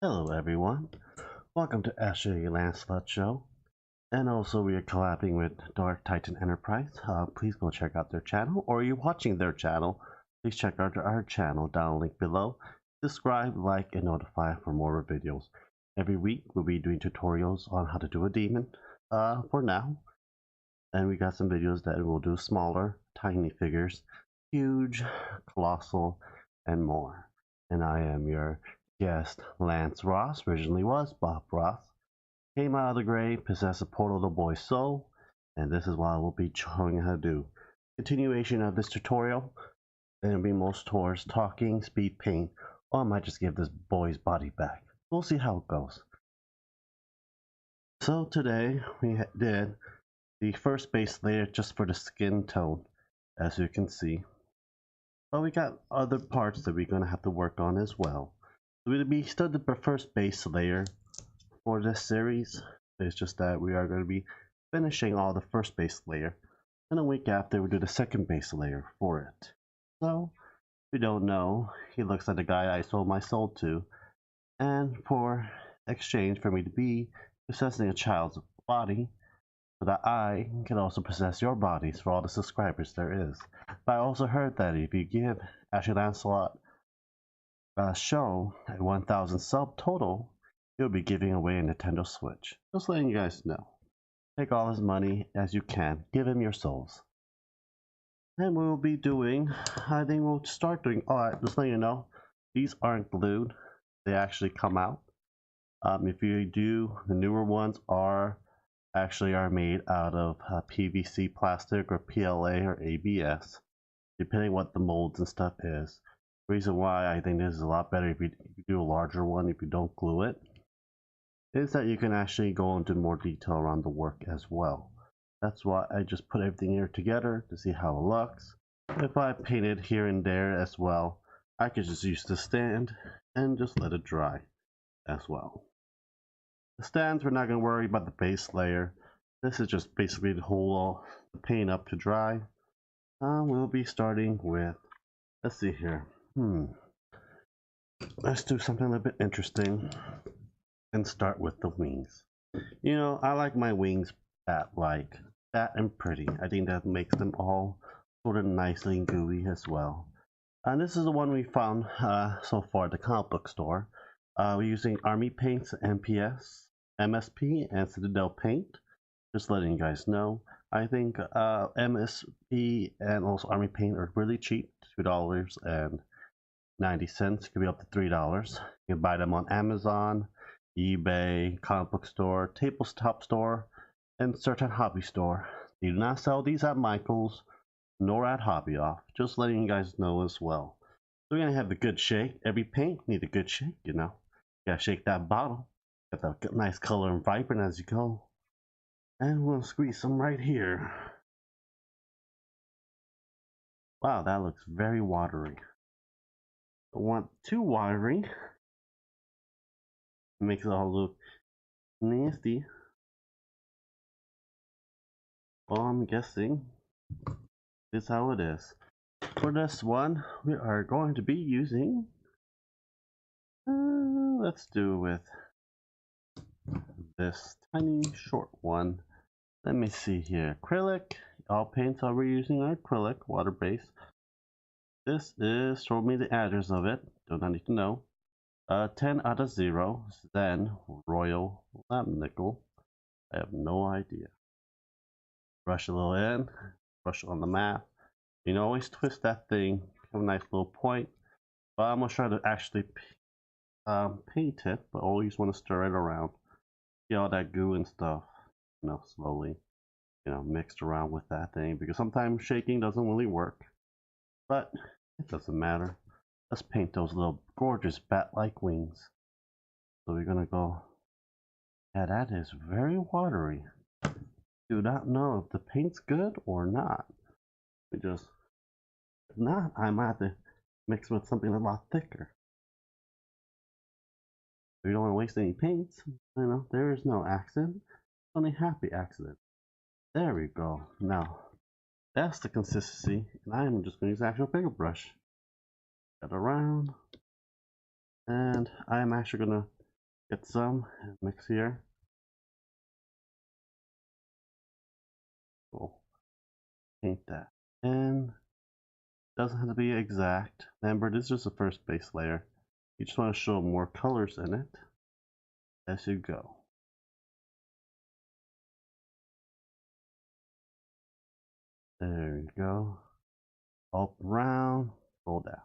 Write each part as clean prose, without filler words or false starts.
Hello everyone, welcome to Ashley Lancelot Show, and also we are collabing with Dark Titan Enterprise. Please go check out their channel, or you're watching their channel, please check out our channel down link below. Subscribe, like, and notify for more videos. Every week we'll be doing tutorials on how to do a demon for now, and we got some videos that will do smaller, tiny figures, huge, colossal, and more. And I am your guest, Lance Ross, originally was Bob Ross, came out of the grave, possessed a portal of the boy's soul, and this is what I will be showing how to do. Continuation of this tutorial, and it'll be most towards talking, speed paint, or I might just give this boy's body back. We'll see how it goes. So today we did the first base layer just for the skin tone, as you can see. But we got other parts that we're going to have to work on as well. We still the first base layer for this series. It's just that we are going to be finishing all the first base layer, and a week after we do the second base layer for it. So if you don't know, he looks like the guy I sold my soul to, and for exchange for me to be possessing a child's body, so that I can also possess your bodies for all the subscribers there is. But I also heard that if you give Ashley Lancelot show at 1,000 sub total, he'll be giving away a Nintendo Switch. Just letting you guys know. Take all his money as you can. Give him your souls. And we'll be doing, I think we'll start doing, alright, just letting you know, these aren't glued. They actually come out. If you do, the newer ones are made out of PVC plastic or PLA or ABS, depending what the molds and stuff is. Reason why I think this is a lot better if you do a larger one, if you don't glue it, is that you can actually go into more detail around the work as well. That's why I just put everything here together to see how it looks. If I painted here and there as well, I could just use the stand and just let it dry as well. The stands, we're not going to worry about the base layer. This is just basically to hold all the paint up to dry. We'll be starting with, let's see here. Let's do something a little bit interesting and start with the wings. You know, I like my wings bat-like, fat and pretty. I think that makes them all sort of nicely and gooey as well. And this is the one we found so far at the comic book store. We're using Army Paints, MPS, MSP, and Citadel Paint. Just letting you guys know. I think MSP and also Army Paint are really cheap, $2.90. Could be up to $3. You can buy them on Amazon, eBay, comic book store, tabletop store, and certain hobby store. They do not sell these at Michael's nor at Hobby Off. Just letting you guys know as well. So we're gonna have a good shake. Every paint need a good shake, you know. You gotta shake that bottle. Get that nice color and vibrant as you go. And we'll squeeze some right here. Wow, that looks very watery. Don't want too watery. It makes it all look nasty. Well, I'm guessing this is how it is. For this one, we are going to be using, let's do with this tiny short one. Let me see here. Acrylic. All paints are we using are acrylic, water based. This is, show me the address of it. Don't need to know. 10 out of 0. Then Royal Lamp Nickel. I have no idea. Brush a little in. Brush on the map. You know, always twist that thing. Have a nice little point. But I'm gonna try to actually paint it. But always want to stir it around. Get all that goo and stuff. You know, slowly. You know, mixed around with that thing. Because sometimes shaking doesn't really work. But it doesn't matter. Let's paint those little gorgeous bat-like wings. So we're gonna go. Yeah, that is very watery. Do not know if the paint's good or not. We just, if not, I might have to mix with something a lot thicker. We don't want to waste any paints. You know, there is no accident, only happy accident. There we go. Now, that's the consistency, and I am just going to use the actual paintbrush. Get around, and I am actually going to Get some and mix here. We'll paint that. And doesn't have to be exact. Remember, this is just the first base layer. You just want to show more colors in it as you go. There you go. Up, around, go down.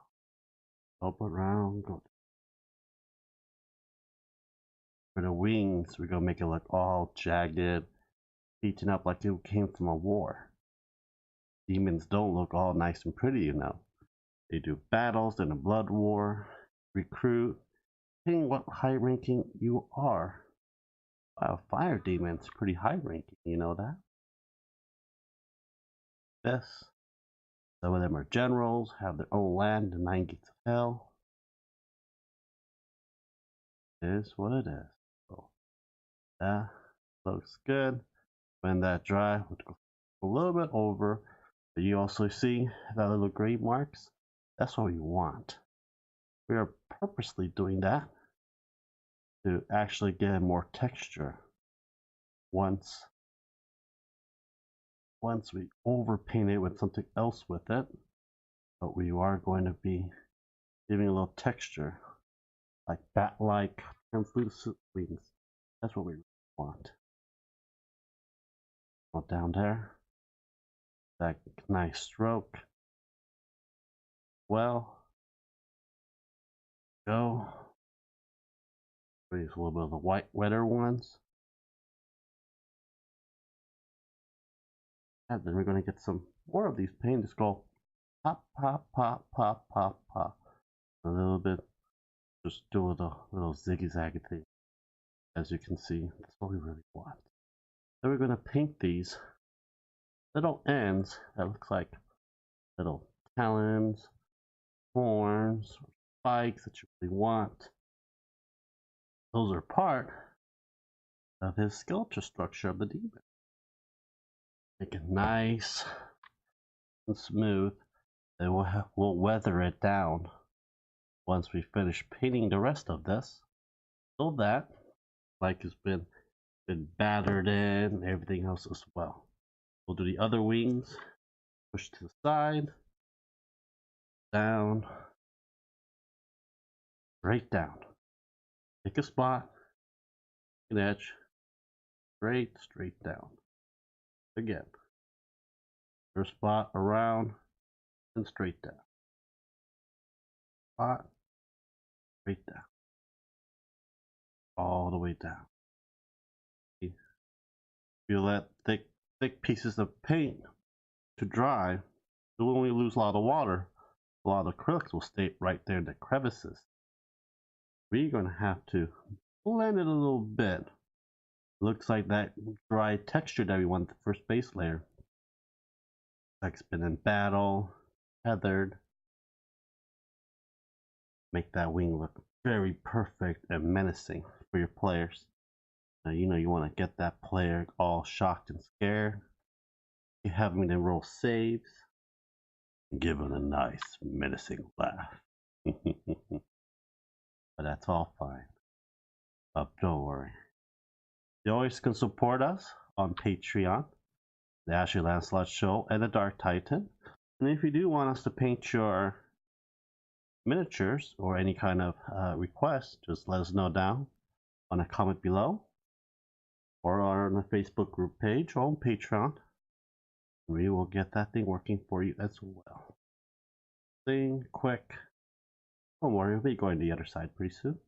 Up, around, go down. For the wings, we're gonna make it look all jagged, heating up like it came from a war. Demons don't look all nice and pretty, you know. They do battles in a blood war, recruit, depending what high ranking you are. Wow, fire demons pretty high ranking, you know that? This. Some of them are generals, have their own land, the 9 gates of hell. It is what it is. So that looks good. When that dry, we'll go a little bit over. But you also see that little gray marks? That's what we want. We are purposely doing that to actually get more texture. Once we overpaint it with something else with it, but we are going to be giving a little texture, like bat-like translucent wings. That's what we want. Go down there. That nice stroke. Well, go. Use a little bit of the white, wetter ones. And then we're going to get some more of these paint. Just go pop, pop, pop, pop, pop, pop. A little bit. Just do a little zigzag thing. As you can see, that's what we really want. Then we're going to paint these little ends that looks like little talons, horns, or spikes that you really want. Those are part of his skeletal structure of the demon. Make it nice and smooth. Then we'll weather it down once we finish painting the rest of this, so that like it's been battered in and everything else as well. We'll do the other wings, push to the side, down, right down. Pick a spot, an edge, straight down. Again, first spot around and straight down. Spot, straight down, all the way down. If you let thick pieces of paint to dry, you'll only lose a lot of water. A lot of the acrylics will stay right there in the crevices. We're going to have to blend it a little bit. Looks like that dry texture that we want the first base layer. Like it's been in battle, feathered. Make that wing look very perfect and menacing for your players. Now, you know you want to get that player all shocked and scared. You have them to roll saves. Give them a nice menacing laugh. But that's all fine. But don't worry. You always can support us on Patreon, the Ashley Lancelot Show, and the Dark Titan. And if you do want us to paint your miniatures or any kind of request, just let us know down on a comment below or on the Facebook group page or on Patreon. We will get that thing working for you as well. Thing quick. Don't worry, we'll be going to the other side pretty soon.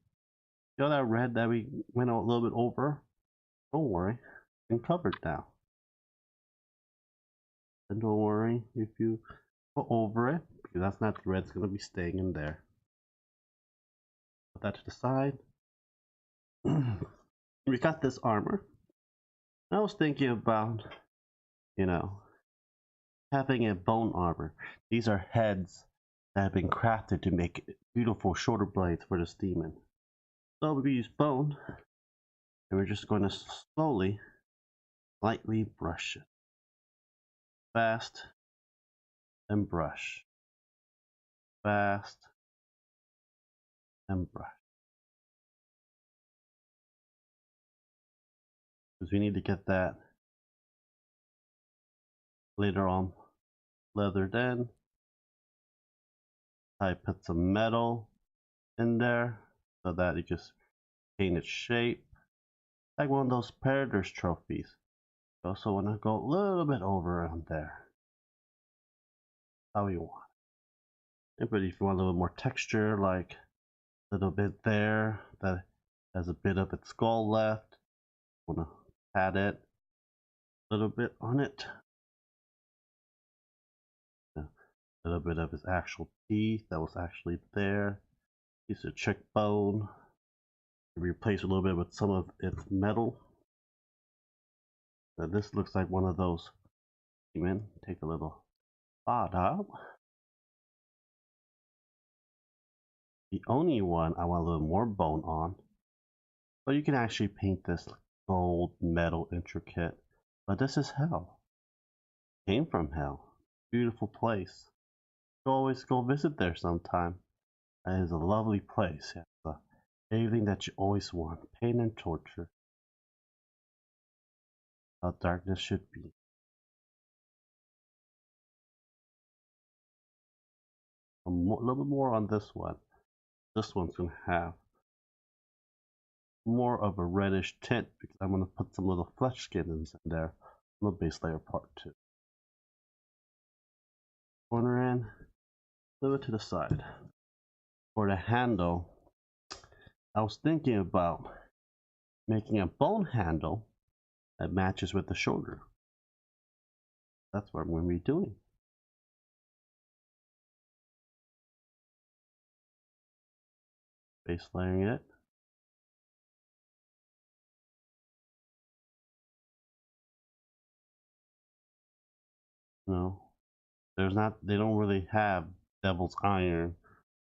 You know that red that we went a little bit over? Don't worry, it's covered now. And don't worry if you go over it, because that's not the red, it's going to be staying in there. Put that to the side. We got this armor. I was thinking about, you know, having a bone armor. These are heads that have been crafted to make beautiful shoulder blades for this demon. So we use bone, and we're just going to slowly, lightly brush it. Fast and brush. Fast and brush. because we need to get that later on leathered in. I put some metal in there so that it just paint its shape like one of those Predators trophies. You also want to go a little bit over on there, how you want it. But if you want a little more texture, like a little bit there that has a bit of its skull left, want to add it a little bit on it. A little bit of his actual teeth that was actually there. Piece of cheekbone. Replace a little bit with some of its metal. So this looks like one of those. Take a little spot out. The only one I want a little more bone on, but you can actually paint this gold metal intricate. But this is hell. Came from hell. Beautiful place. Always go visit there sometime. It is a lovely place. Everything that you always want. Pain and torture. How darkness should be. A little bit more on this one. This one's going to have more of a reddish tint because I'm going to put some little flesh skins in there on the base layer part 2. Corner in, a little bit to the side. For the handle, I was thinking about making a bone handle that matches with the shoulder. That's what I'm going to be doing. Base layering it. No, they don't really have Devil's Iron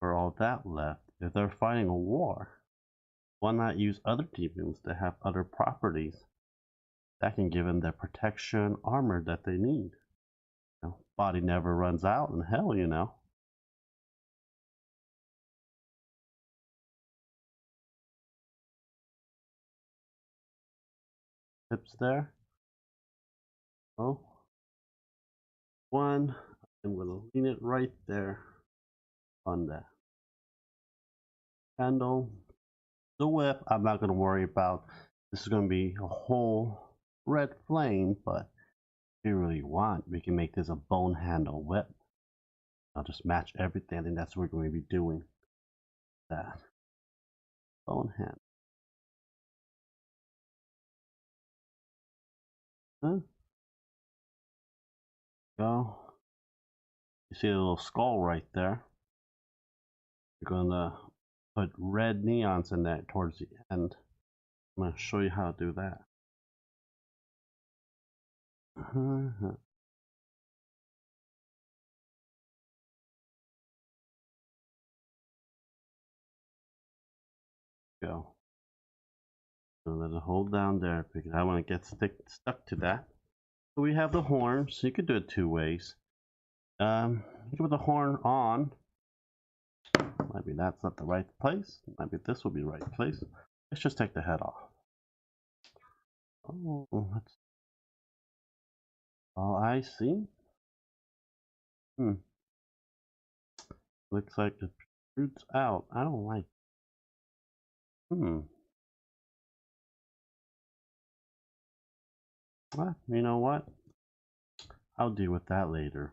or all that left. If they're fighting a war, why not use other demons that have other properties that can give them the protection, armor that they need? You know, body never runs out in hell, you know. Tips there. Oh, one. I'm going to lean it right there on that handle. The whip, I'm not going to worry about. This is going to be a whole red flame, but if you really want, we can make this a bone handle whip. I'll just match everything. I think that's what we're going to be doing. That bone hand. Huh? Go. You see a little skull right there. We're going to put red neons in that towards the end. I'm going to show you how to do that. Go. So let it hold down there because I want to get stuck to that. So we have the horns. You could do it 2 ways. You can put the horn on. Maybe that's not the right place. Maybe this will be the right place. Let's just take the head off. Oh, I see. Looks like it shoots out. I don't like. Well, you know what? I'll deal with that later.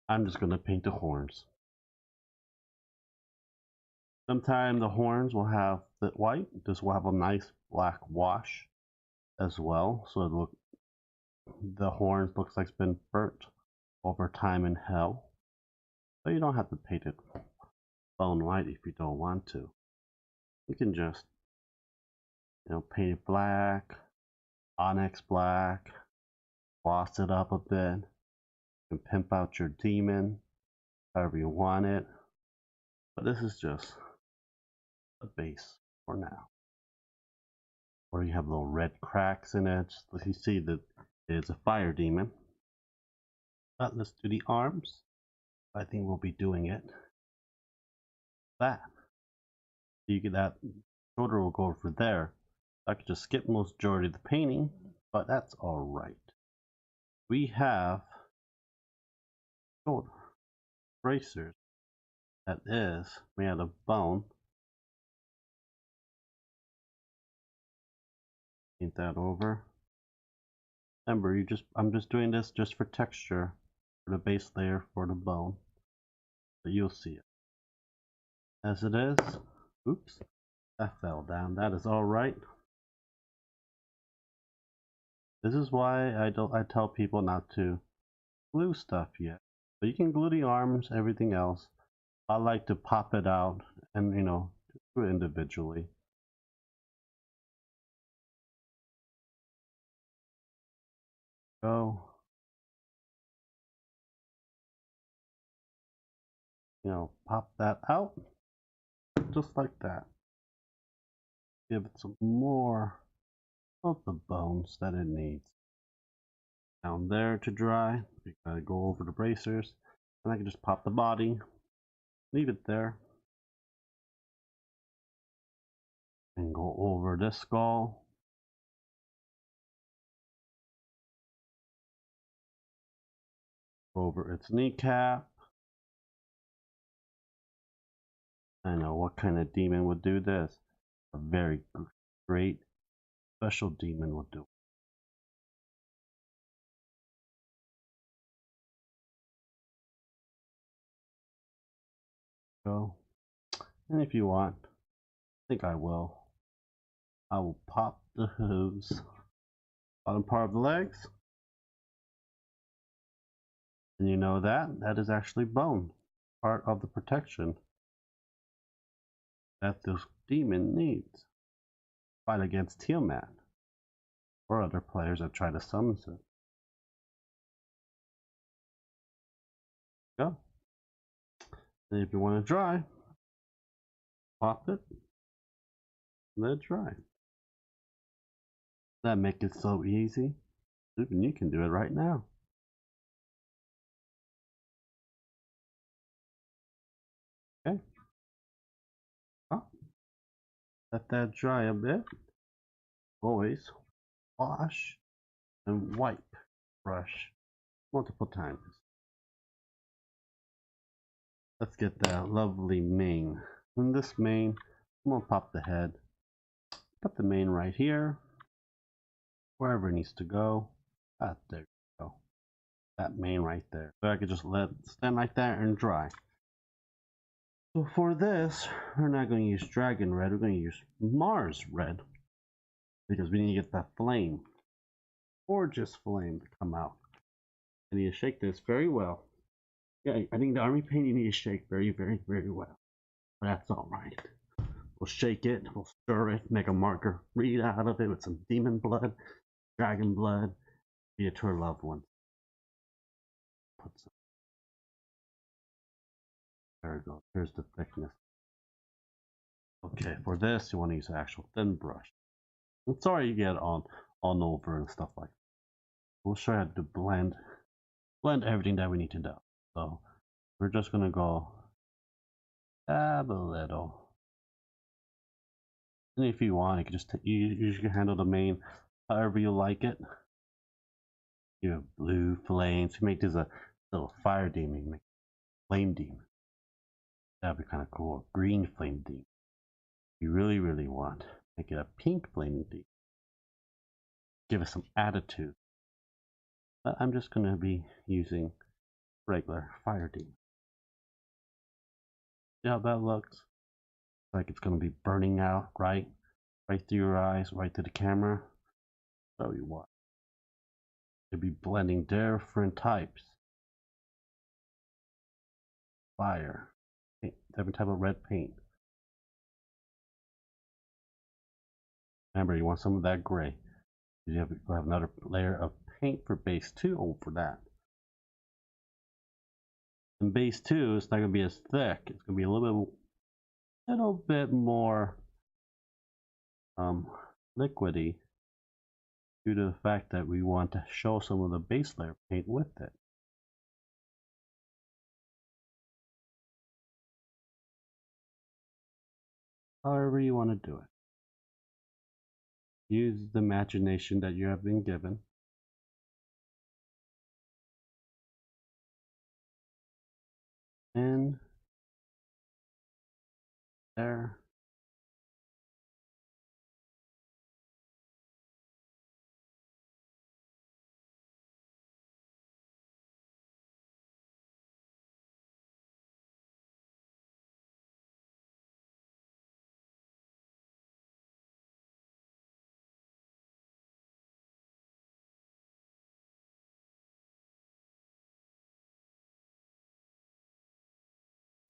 I'm just gonna paint the horns. Sometimes the horns will have the white. This will have a nice black wash as well. So the horns looks like it's been burnt over time in hell. But you don't have to paint it bone white if you don't want to. You can just, you know, paint it black, onyx black, gloss it up a bit, and pimp out your demon however you want it. But this is just a base for now. Or you have little red cracks in it. Just, you see that it's a fire demon. But let's do the arms. I think we'll be doing it. That. You get that shoulder will go over there. I could just skip most majority of the painting but that's all right. We have shoulder bracers that is made out of bone. Paint that over. Remember, I'm just doing this just for texture for the base layer for the bone, but you'll see it as it is. Oops, that fell down. That is all right. This is why I tell people not to glue stuff yet, but you can glue the arms, everything else. I like to pop it out and do it individually. So pop that out just like that. Give it some more of the bones that it needs. Down there to dry. We gotta go over the bracers, and I can just pop the body, leave it there, and go over this skull. Over its kneecap. I know what kind of demon would do this. A very great special demon would do. So, and if you want, I think I will pop the hooves, bottom part of the legs, and you know that is actually bone, part of the protection that this demon needs. Fight against Tiamat or other players that try to summon it. Go. And if you want to dry, pop it, let it dry. That makes it so easy. Even you can do it right now. Okay. Oh, let that dry a bit. Always wash and wipe brush multiple times. Let's get that lovely mane. In this mane, I'm gonna pop the head. Put the mane right here, wherever it needs to go. Ah, there you go. That mane right there. So I could just let it stand like that and dry. So for this, we're not going to use dragon red. We're going to use Mars red because we need to get that flame, gorgeous flame, to come out. I need to shake this very well. Yeah, I think the army paint you need to shake very, very, very well. But that's all right. We'll shake it, we'll stir it, make a marker, read out of it with some demon blood, dragon blood, be it to our loved ones. Put some. There we go. Here's the thickness. Okay, for this, you want to use an actual thin brush. I'm sorry you get on over and stuff like that. We'll show you how to blend everything that we need to do. So we're just gonna go dab a little. And if you want, you can just use your handle the mane however you like it. You have blue flames. You make this a little fire demon, make flame demon. That'd be kind of cool. Green flame demon. You really, really want, make it a pink flame demon. Give it some attitude. But I'm just gonna be using regular fire demon. See how that looks? Like it's gonna be burning out right through your eyes, right to the camera. So you want to be blending different types. Fire, paint, different type of red paint. Remember, you want some of that gray. You have another layer of paint for base 2 over that. And base 2 is not going to be as thick. It's going to be a little bit more liquidy due to the fact that we want to show some of the base layer paint with it. However you want to do it. Use the imagination that you have been given. And there.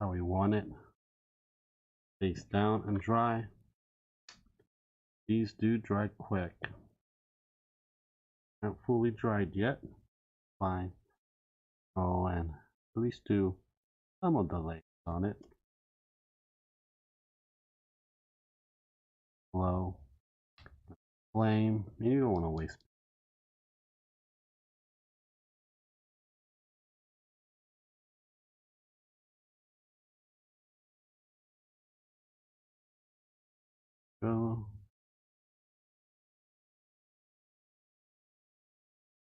How we want it. Face down and dry. These do dry quick. Not fully dried yet. Fine. Oh, and at least do some of the layers on it. Low flame. You don't want to waste. Go.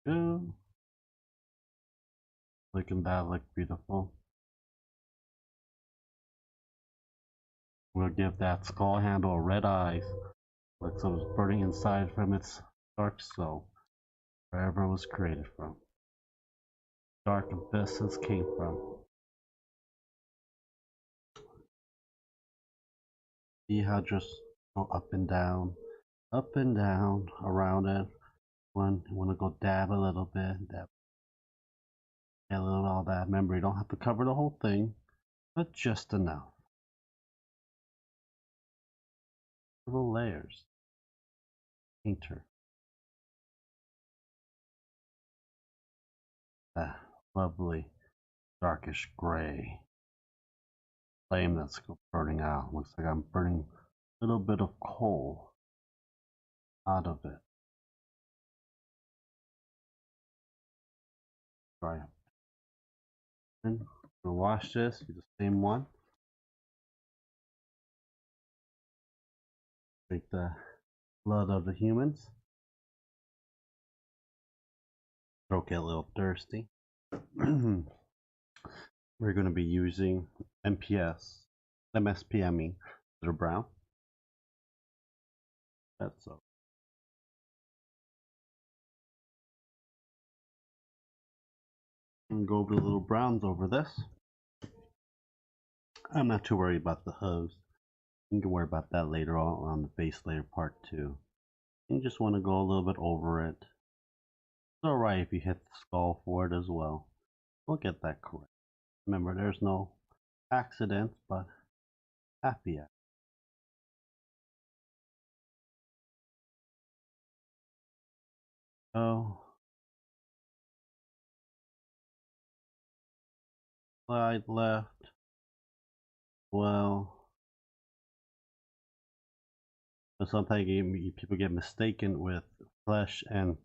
Go. Looking that look beautiful. We'll give that skull handle red eyes. Like so it's burning inside from its dark soul. Wherever it was created from. Dark abysses came from. See how just go up and down around it. When you want to go dab a little bit, dab a little all that. Remember, you don't have to cover the whole thing, but just enough. Little layers. Painter. That lovely darkish gray flame that's burning out. Looks like I'm burning a little bit of coal out of it. Dry up. And we'll wash this, do the same one. Take the blood of the humans. Throat get a little thirsty. We're going to be using MSP, I mean, that are brown. That's so. And go over the little browns over this. I'm not too worried about the hose. You can worry about that later on the base layer part 2. You just want to go a little bit over it. It's alright if you hit the skull for it as well. We'll get that correct. Remember, there's no accidents, but happy accidents. Oh. Slide left. Well. But sometimes people get mistaken with flesh and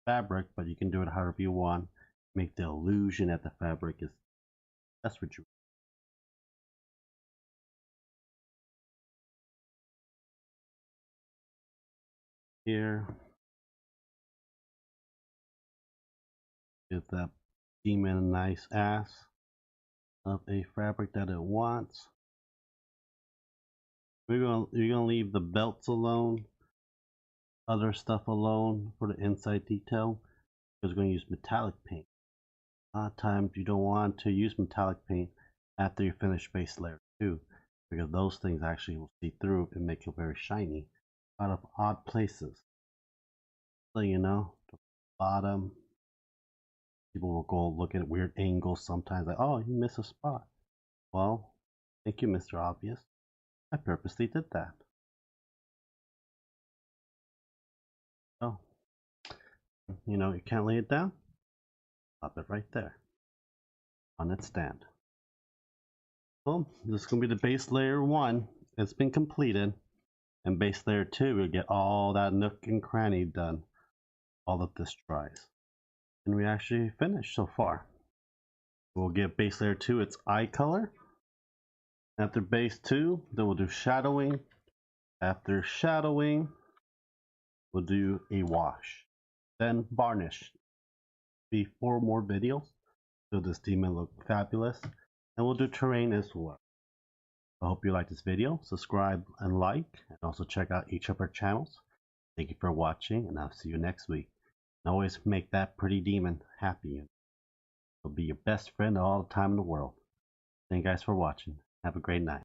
fabric, but you can do it however you want. Make the illusion that the fabric is. That's what you. Here. Give that demon a nice ass of a fabric that it wants. You're gonna leave the belts alone, other stuff alone for the inside detail, because we're gonna use metallic paint. A lot of times you don't want to use metallic paint after you finish base layer 2, because those things actually will see through and make it very shiny out of odd places. So you know, the bottom. People will go look at weird angles sometimes, like, oh, you missed a spot. Well, thank you, Mr. Obvious. I purposely did that. Oh, you know, you can't lay it down? Pop it right there on its stand. Well, this is going to be the base layer 1. It's been completed. And base layer 2, we'll get all that nook and cranny done. All of this dries. And we actually finished so far. We'll give base layer 2 its eye color. After base 2, then we'll do shadowing. After shadowing, we'll do a wash, then varnish. Be 4 more videos so this demon look fabulous, and we'll do terrain as well. I hope you like this video. Subscribe and like, and also check out each of our channels. Thank you for watching, and I'll see you next week. And always make that pretty demon happy. He'll be your best friend all the time in the world. Thank you guys for watching. Have a great night.